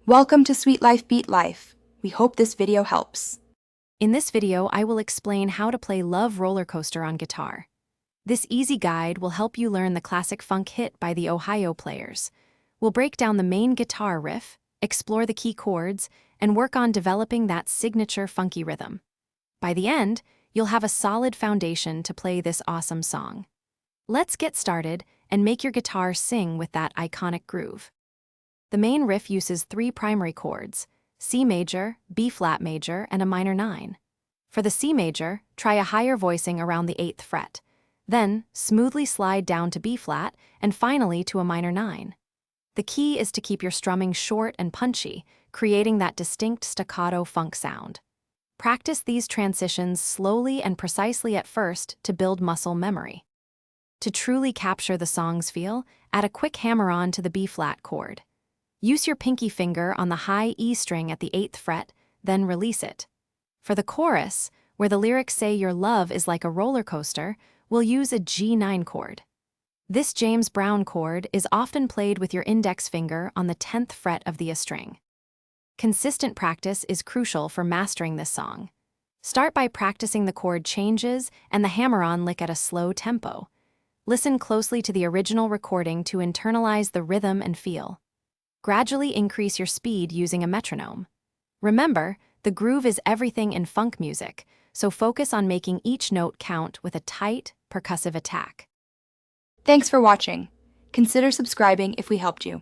Welcome to Sweet Life Beat Life. We hope this video helps. In this video, I will explain how to play Love Rollercoaster on guitar. This easy guide will help you learn the classic funk hit by the Ohio Players. We'll break down the main guitar riff, explore the key chords, and work on developing that signature funky rhythm. By the end, you'll have a solid foundation to play this awesome song. Let's get started and make your guitar sing with that iconic groove. The main riff uses three primary chords: C major, B flat major, and a minor 9. For the C major, try a higher voicing around the 8th fret. Then, smoothly slide down to B flat, and finally to a minor 9. The key is to keep your strumming short and punchy, creating that distinct staccato funk sound. Practice these transitions slowly and precisely at first to build muscle memory. To truly capture the song's feel, add a quick hammer-on to the B flat chord. Use your pinky finger on the high E string at the 8th fret, then release it. For the chorus, where the lyrics say your love is like a roller coaster, we'll use a G9 chord. This James Brown chord is often played with your index finger on the 10th fret of the A string. Consistent practice is crucial for mastering this song. Start by practicing the chord changes and the hammer-on lick at a slow tempo. Listen closely to the original recording to internalize the rhythm and feel. Gradually increase your speed using a metronome. Remember, the groove is everything in funk music, so focus on making each note count with a tight, percussive attack. Thanks for watching. Consider subscribing if we helped you.